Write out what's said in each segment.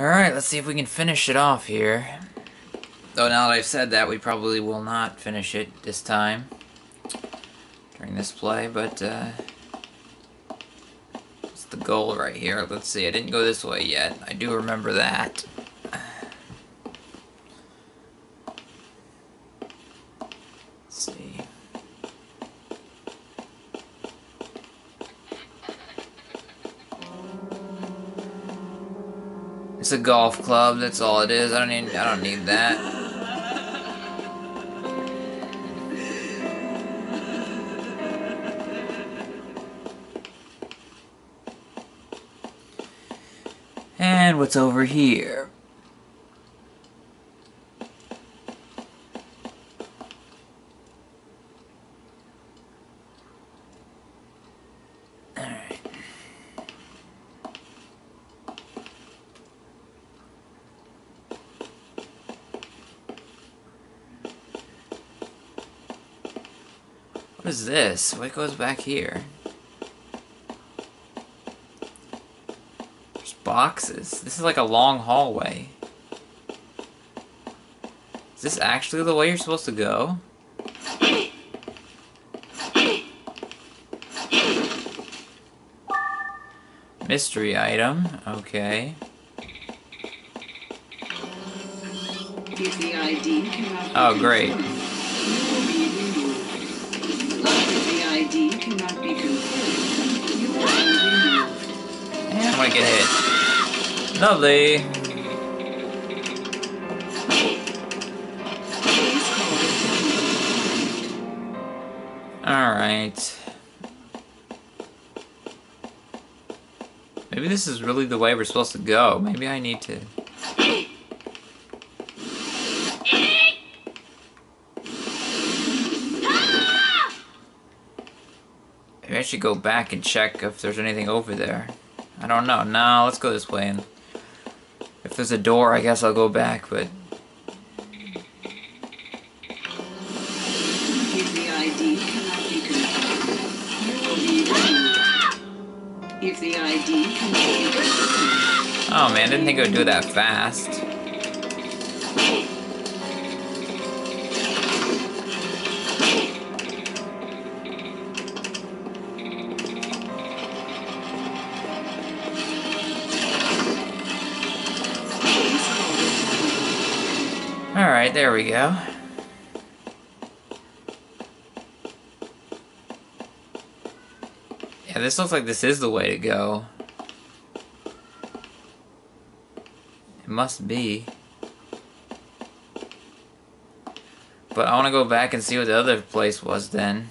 Alright, let's see if we can finish it off here. Though now that I've said that, we probably will not finish it this time during this play, but it's the goal right here. Let's see, I didn't go this way yet. I do remember that. Let's see. It's a golf club, that's all it is. I don't need that. And what's over here? Alright. What is this? What goes back here? Boxes. This is like a long hallway. Is this actually the way you're supposed to go? Mystery item. Okay. Oh, great. And I'm gonna get hit. Lovely. Alright. Maybe this is really the way we're supposed to go. Maybe I need to... Maybe I should go back and check if there's anything over there. I don't know. No, let's go this way. And if there's a door, I guess I'll go back, but... If the ID cannot be confirmed, you will be removed. If the ID cannot be confirmed... Oh man, didn't think it would do that fast. Alright, there we go. Yeah, this looks like this is the way to go. It must be. But I want to go back and see what the other place was then.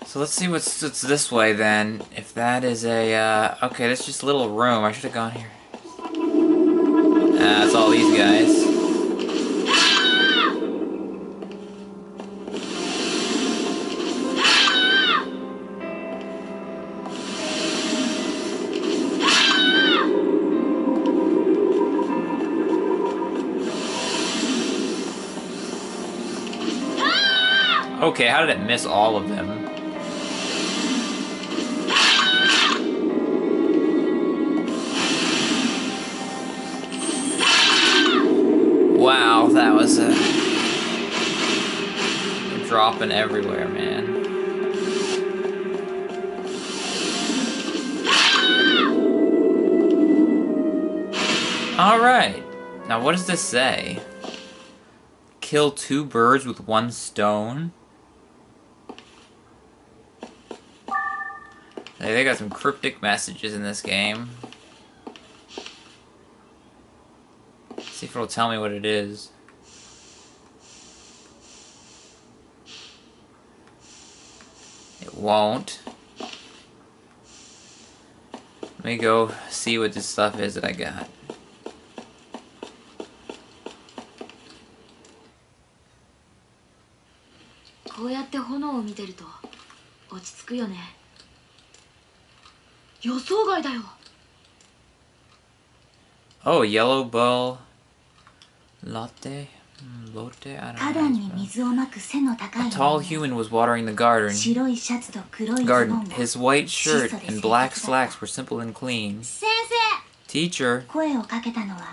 So let's see what's this way then. If that is a, okay, that's just a little room. I should have gone here. It's all these guys. Okay, how did it miss all of them? Wow, that was a... dropping everywhere, man. Alright. Now what does this say? kill 2 birds with 1 stone? Hey, they got some cryptic messages in this game. See if it'll tell me what it is. It won't. Let me go see what this stuff is that I got. Oh, yellow ball latte? Lotte? I don't know. A tall human was watering the garden. His white shirt and black slacks were simple and clean. Teacher!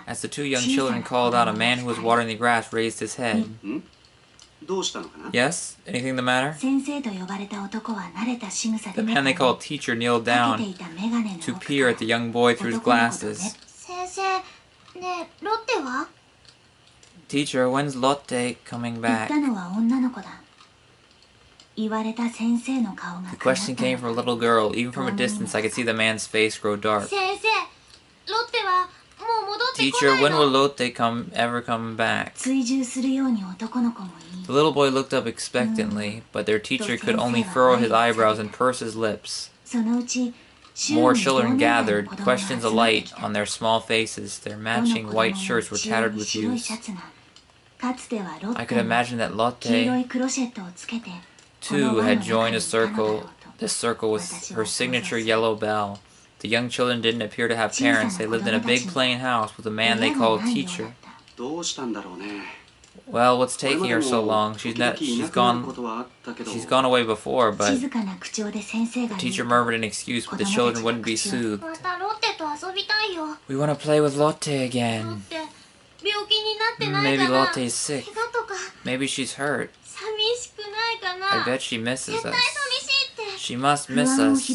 As the 2 young children called out, a man who was watering the grass raised his head. Yes? Anything the matter? The man they called teacher kneeled down to peer at the young boy through his glasses. Teacher, when's Lotte coming back? The question came from a little girl. Even from a distance, I could see the man's face grow dark. Teacher, when will Lotte ever come back? The little boy looked up expectantly, but their teacher could only furrow his eyebrows and purse his lips. More children gathered, questions alight on their small faces. Their matching white shirts were tattered with use. I could imagine that Lotte, too, had joined this circle with her signature yellow bell. The young children didn't appear to have parents. They lived in a big plain house with a man they called teacher. Well, what's taking her so long? She's gone away before, but the teacher murmured an excuse, but the children wouldn't be soothed. We want to play with Lotte again. Maybe Lotte's sick. Maybe she's hurt. I bet she misses us. She must miss us.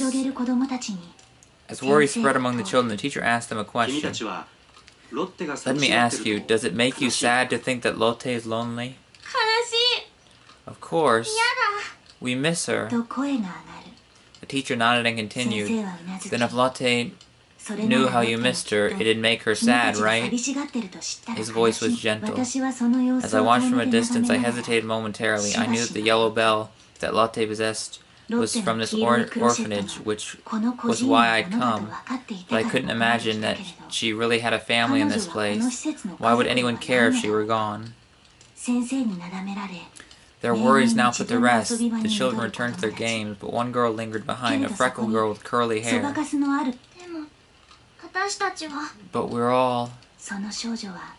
As worry spread among the children, the teacher asked them a question. Let me ask you, does it make you sad to think that Lotte is lonely? Of course. We miss her. The teacher nodded and continued. Then if Lotte knew how you missed her, it'd make her sad, right? His voice was gentle. As I watched from a distance, I hesitated momentarily. I knew that the yellow bell that Lotte possessed was from this orphanage, which was why I'd come, but I couldn't imagine that she really had a family in this place. Why would anyone care if she were gone? Their worries now put to rest. The children returned to their games, but one girl lingered behind, a freckled girl with curly hair. But we're all...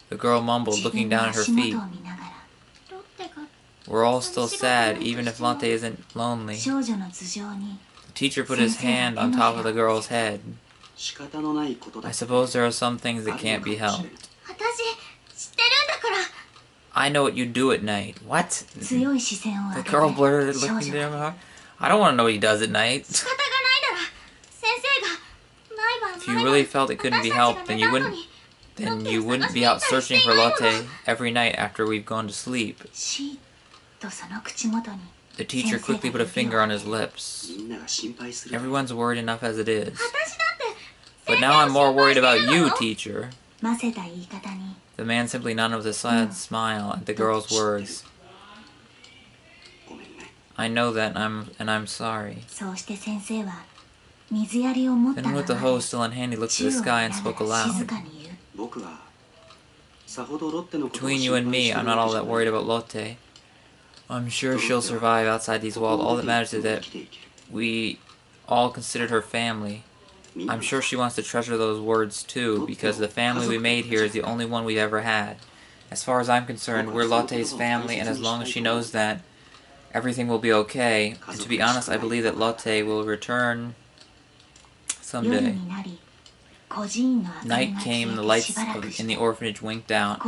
The girl mumbled, looking down at her feet. We're all still sad, even if Lotte isn't lonely. The teacher put his hand on top of the girl's head. I suppose there are some things that can't be helped. I know what you do at night. What? The girl blurted, looking at him. I don't want to know what he does at night. If you really felt it couldn't be helped, then you wouldn't be out searching for Lotte every night after we've gone to sleep. The teacher quickly put a finger on his lips. Everyone's worried enough as it is. But now I'm more worried about you, teacher. The man simply nodded with a sad smile at the girl's words. I know that, and I'm sorry. Then with the hose still in hand, he looked at the sky and spoke aloud. Between you and me, I'm not all that worried about Lotte. I'm sure she'll survive outside these walls. All that matters is that we all considered her family. I'm sure she wants to treasure those words too, because the family we made here is the only one we've ever had. As far as I'm concerned, we're Lotte's family, and as long as she knows that, everything will be okay. And to be honest, I believe that Lotte will return someday. Night came and the lights in the orphanage winked out.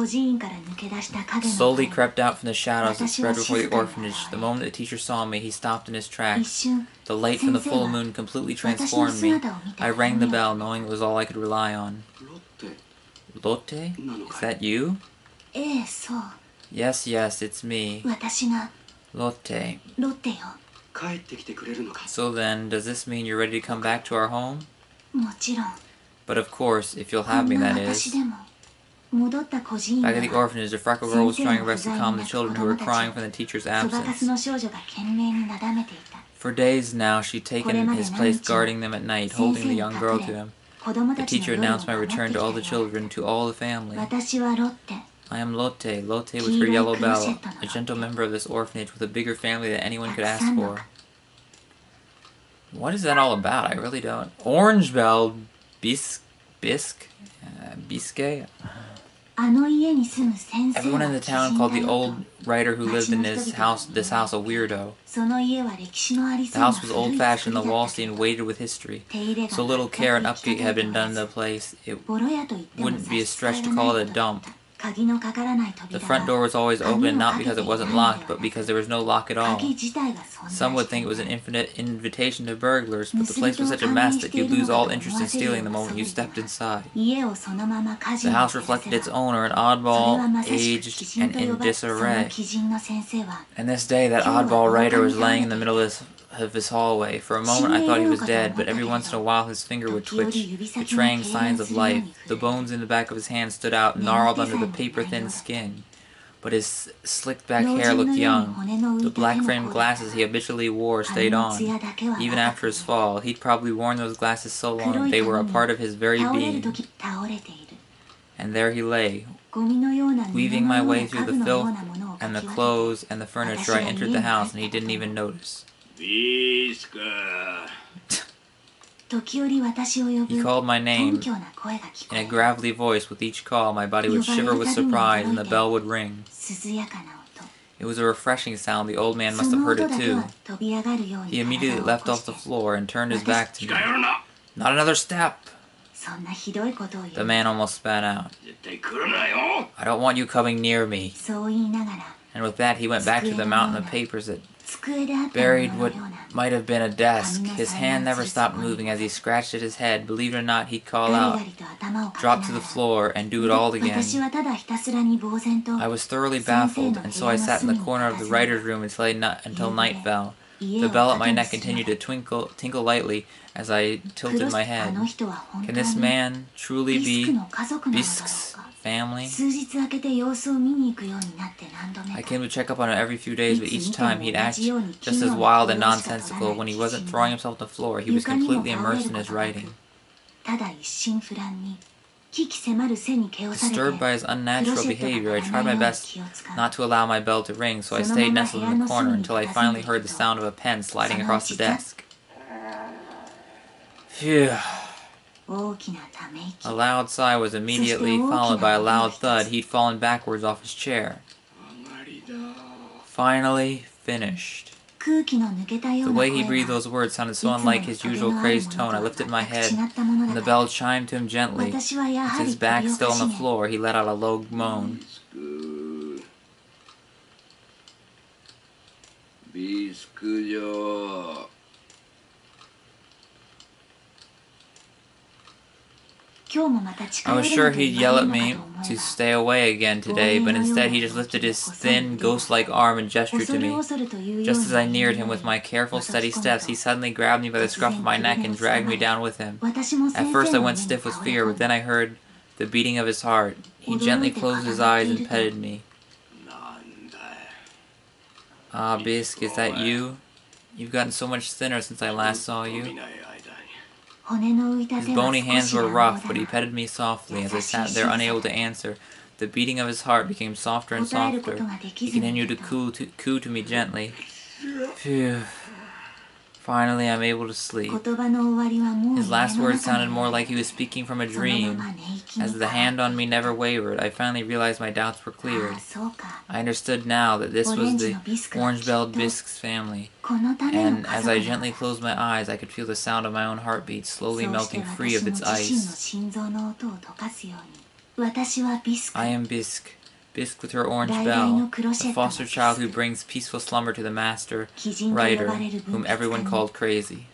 Slowly crept out from the shadows that spread before the orphanage. The moment the teacher saw me, he stopped in his tracks. The light from the full moon completely transformed me. I rang the bell, knowing it was all I could rely on. Lotte? Is that you? Yes, yes, it's me. Lotte. So then, does this mean you're ready to come back to our home? But of course, if you'll have me, that is. Back at the orphanage, the freckled girl was trying her best to calm the children who were crying from the teacher's absence. For days now, she'd taken his place guarding them at night, holding the young girl to him. The teacher announced my return to all the children, to all the family. I am Lotte, Lotte with her yellow bell, a gentle member of this orphanage with a bigger family than anyone could ask for. What is that all about? I really don't. Orange Bell, Bisque? Everyone in the town called the old writer who lived in this house a weirdo. The house was old-fashioned, the walls seemed weighted with history. So little care and upkeep had been done in the place, it wouldn't be a stretch to call it a dump. The front door was always open, not because it wasn't locked, but because there was no lock at all. Some would think it was an infinite invitation to burglars, but the place was such a mess that you'd lose all interest in stealing the moment you stepped inside. The house reflected its owner, an oddball, aged, and in disarray. And this day, that oddball writer was laying in the middle of his hallway. For a moment I thought he was dead, but every once in a while his finger would twitch, betraying signs of life. The bones in the back of his hand stood out, gnarled under the paper-thin skin. But his slicked-back hair looked young. The black-framed glasses he habitually wore stayed on. Even after his fall, he'd probably worn those glasses so long they were a part of his very being. And there he lay, weaving my way through the filth and the clothes and the furniture. I entered the house, and he didn't even notice. He called my name in a gravelly voice. With each call, my body would shiver with surprise, and the bell would ring. It was a refreshing sound. The old man must have heard it too. He immediately leapt off the floor and turned his back to me. Not another step! The man almost spat out. I don't want you coming near me. And with that, he went back to the mountain of papers that buried what might have been a desk. His hand never stopped moving as he scratched at his head. Believe it or not, he'd call out, drop to the floor, and do it all again. I was thoroughly baffled, and so I sat in the corner of the writer's room until night fell. The bell at my neck continued to tinkle lightly as I tilted my head. Can this man truly be Bisque's family? I came to check up on him every few days, but each time he'd act just as wild and nonsensical. When he wasn't throwing himself on the floor, he was completely immersed in his writing. Disturbed by his unnatural behavior, I tried my best not to allow my bell to ring, so I stayed nestled in the corner until I finally heard the sound of a pen sliding across the desk. Phew. A loud sigh was immediately followed by a loud thud. He'd fallen backwards off his chair. Finally finished. The way he breathed those words sounded so unlike his usual crazed tone. I lifted my head, and the bell chimed to him gently. With his back still on the floor, he let out a low moan. I was sure he'd yell at me to stay away again today, but instead he just lifted his thin, ghost-like arm and gestured to me. Just as I neared him with my careful, steady steps, he suddenly grabbed me by the scruff of my neck and dragged me down with him. At first I went stiff with fear, but then I heard the beating of his heart. He gently closed his eyes and petted me. Ah, Bisque, is that you? You've gotten so much thinner since I last saw you. His bony hands were rough, but he petted me softly as I sat there unable to answer. The beating of his heart became softer and softer. He continued to coo to me gently. Phew. Finally, I'm able to sleep. His last words sounded more like he was speaking from a dream. As the hand on me never wavered, I finally realized my doubts were cleared. I understood now that this was the orange-belled Bisque's family. And as I gently closed my eyes, I could feel the sound of my own heartbeat slowly melting free of its ice. I am Bisque. Bisque with her orange bell, a foster child who brings peaceful slumber to the master writer, whom everyone called crazy.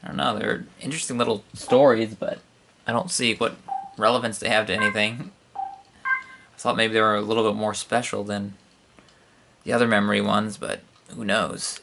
I don't know, they're interesting little stories, but I don't see what relevance they have to anything. I thought maybe they were a little bit more special than the other memory ones, but who knows.